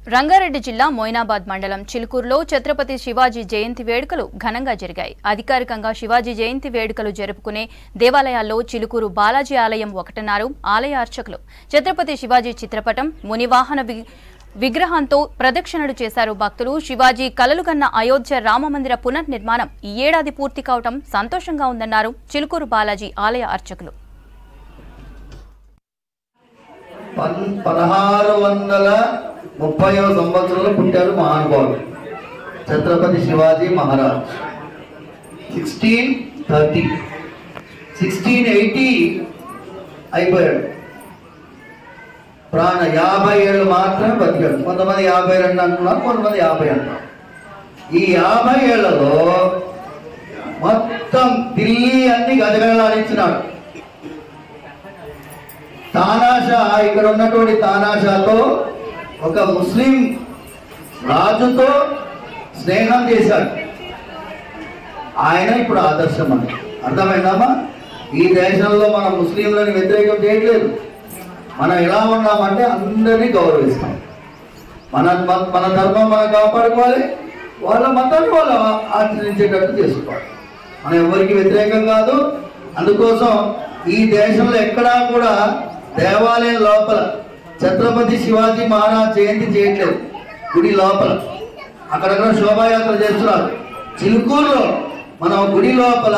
రంగారెడ్డి జిల్లా మొయినాబాద్ మండలం చిలుకూరులో ఛత్రపతి శివాజీ జయంతి వేడుకలు ఘనంగా జరిగాయి. అధికారికంగా శివాజీ జయంతి వేడుకలు జరుపుకునే దేవాలయాల్లో చిలుకూరు బాలాజీ ఆలయం ఒకటన్నారు ఆలయ అర్చకులు. ఛత్రపతి శివాజీ చిత్రపటం, మునివాహన విగ్రహంతో ప్రదక్షిణలు చేశారు భక్తులు. శివాజీ కలలుగన్న అయోధ్య రామమందిర పునర్నిర్మాణం ఈ ఏడాది పూర్తి కావటం సంతోషంగా ఉందన్నారు చిలుకూరు బాలాజీ ఆలయ అర్చకులు. 1630వ సంవత్సరంలో పుట్టారు మహానుభావుడు ఛత్రపతి శివాజీ మహారాజ్. 1630 1680 అయిపోయాడు. ప్రాణ 50 ఏళ్ళు మాత్రమే బతికాడు. కొంతమంది 52 అంటున్నారు, కొంతమంది 50 అంటున్నారు. ఈ 50 ఏళ్లలో మొత్తం ఢిల్లీ అన్ని గజగజలాడించినాడు. తానాషా, ఇక్కడ ఉన్నటువంటి తానాషాతో ఒక ముస్లిం రాజుతో స్నేహం చేశాడు. ఆయన ఇప్పుడు ఆదర్శం అని అర్థమైందమ్మా. ఈ దేశంలో మనం ముస్లింలను వ్యతిరేకం చేయట్లేదు. మనం ఎలా ఉన్నామంటే అందరినీ గౌరవిస్తాం. మన ధర్మం మనం కాపాడుకోవాలి, వాళ్ళ మతాన్ని వాళ్ళు ఆచరించేటట్టు చేసుకోవాలి. మనం ఎవరికి వ్యతిరేకం కాదు. అందుకోసం ఈ దేశంలో ఎక్కడా కూడా దేవాలయం లోపల ఛత్రపతి శివాజీ మహారాజ్ జయంతి చేయట్లేదు. గుడి లోపల అక్కడక్కడ శోభాయాత్ర చేస్తున్నారు. చిలుకూరులో మనం గుడి లోపల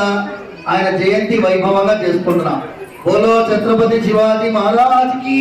ఆయన జయంతి వైభవంగా చేసుకుంటున్నాం. బోలో ఛత్రపతి శివాజీ మహారాజ్ కి